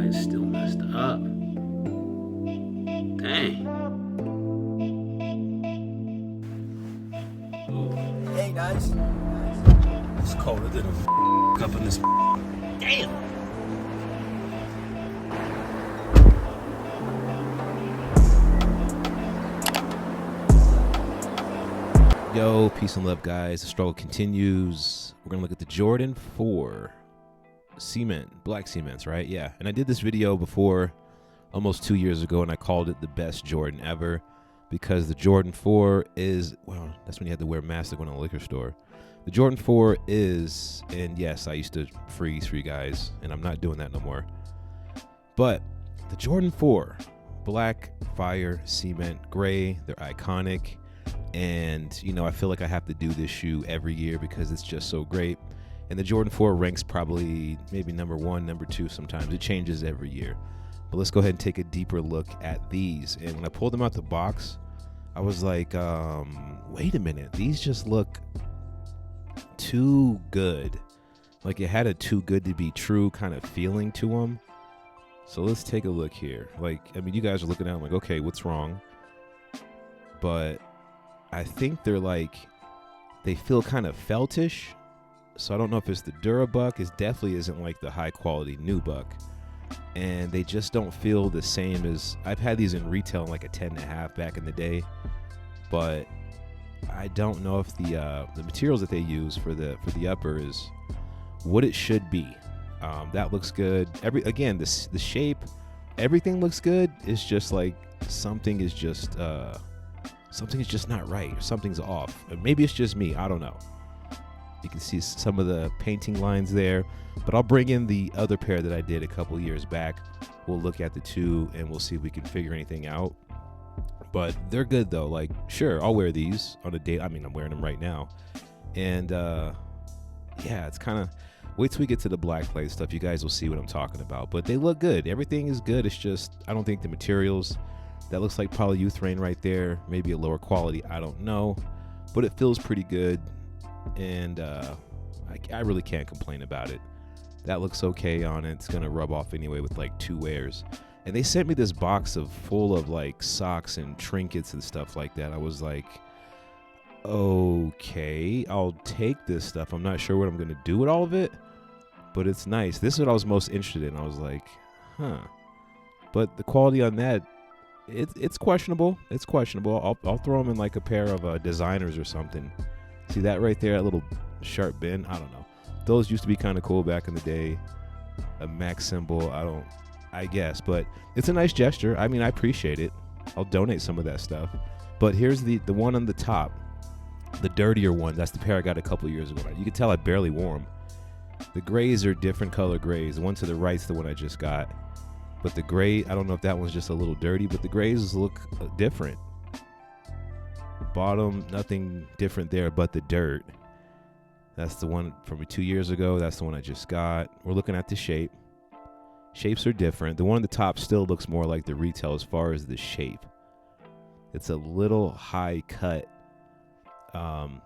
is still messed up. Dang. Ooh. Hey guys. It's colder than a up in this. Damn. Yo, peace and love, guys. The struggle continues. We're gonna look at the Jordan 4 cement, black cements, right? Yeah. And I did this video before, almost 2 years ago, and I called it the best Jordan ever because the Jordan 4 is, well, that's when you had to wear a mask to go in a liquor store. The Jordan 4 is, and yes, I used to freeze for you guys, and I'm not doing that no more. But the Jordan 4, black, fire, cement, gray, they're iconic. And, you know, I feel like I have to do this shoe every year because it's just so great. And the Jordan 4 ranks probably maybe number 1, number 2 sometimes. It changes every year. But let's go ahead and take a deeper look at these. And when I pulled them out the box, I was like, wait a minute. These just look too good. Like it had a too good to be true kind of feeling to them. So let's take a look here. Like, I mean, you guys are looking at them like, okay, what's wrong? But I think they're like, they feel kind of feltish. So I don't know if it's the Durabuck. It definitely isn't like the high quality Nubuck. And they just don't feel the same as, I've had these in retail in like a 10.5 back in the day. But I don't know if the materials that they use for the upper is what it should be. That looks good. Again, the shape, everything looks good. It's just like something is just not right, or something's off. Maybe it's just me, I don't know. You can see some of the painting lines there, but I'll bring in the other pair that I did a couple years back. We'll look at the two and we'll see if we can figure anything out. But they're good though. Like, sure, I'll wear these on a date. I mean, I'm wearing them right now. And yeah, it's kind of, wait till we get to the black plate stuff. You guys will see what I'm talking about. But they look good. Everything is good. It's just, I don't think the materials, that looks like polyurethane right there. Maybe a lower quality. I don't know. But it feels pretty good. And I really can't complain about it. That looks okay on it. It's going to rub off anyway with like 2 wears. And they sent me this box full of like socks and trinkets and stuff like that. I was like, okay, I'll take this stuff. I'm not sure what I'm going to do with all of it. But it's nice. This is what I was most interested in. I was like, huh. But the quality on that, it's questionable. It's questionable. I'll throw them in like a pair of designers or something. See that right there, that little sharp bend? I don't know. Those used to be kind of cool back in the day. A Mac symbol, I guess. But it's a nice gesture. I mean, I appreciate it. I'll donate some of that stuff. But here's the one on the top. The dirtier one. That's the pair I got a couple years ago. You can tell I barely wore them. The grays are different color grays. The one to the right's the one I just got. But the gray, I don't know if that one's just a little dirty, but the grays look different. Bottom, nothing different there but the dirt. That's the one from 2 years ago. That's the one I just got. We're looking at the shape. Shapes are different. The one on the top still looks more like the retail as far as the shape. It's a little high cut on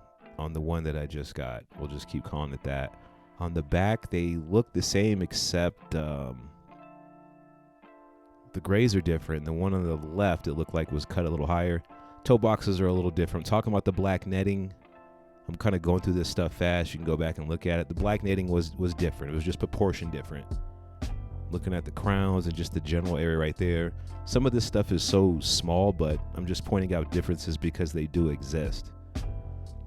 the one that I just got. We'll just keep calling it that. On the back, they look the same except the grays are different. The one on the left, it looked like was cut a little higher. Toe boxes are a little different. I'm talking about the black netting. I'm kind of going through this stuff fast. You can go back and look at it. The black netting was different. It was just proportion different. Looking at the crowns and just the general area right there. Some of this stuff is so small, but I'm just pointing out differences because they do exist.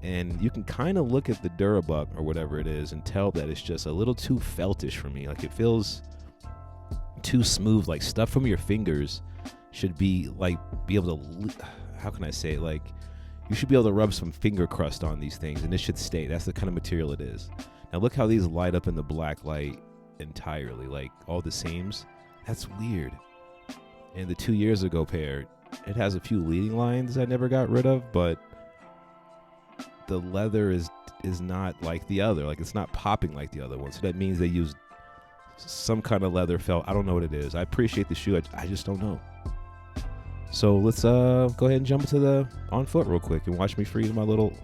And you can kind of look at the Durabuck or whatever it is and tell that it's just a little too feltish for me. Like it feels too smooth. Like stuff from your fingers should be like, be able to, how can I say it? Like you should be able to rub some finger crust on these things and it should stay. That's the kind of material it is. Now look how these light up in the black light entirely, like all the seams. That's weird. And the 2 years ago pair, it has a few leading lines I never got rid of, but the leather is not like the other. Like it's not popping like the other one. So that means they used some kind of leather felt. I don't know what it is. I appreciate the shoe. I just don't know. So let's go ahead and jump into the on foot real quick and watch me freeze my little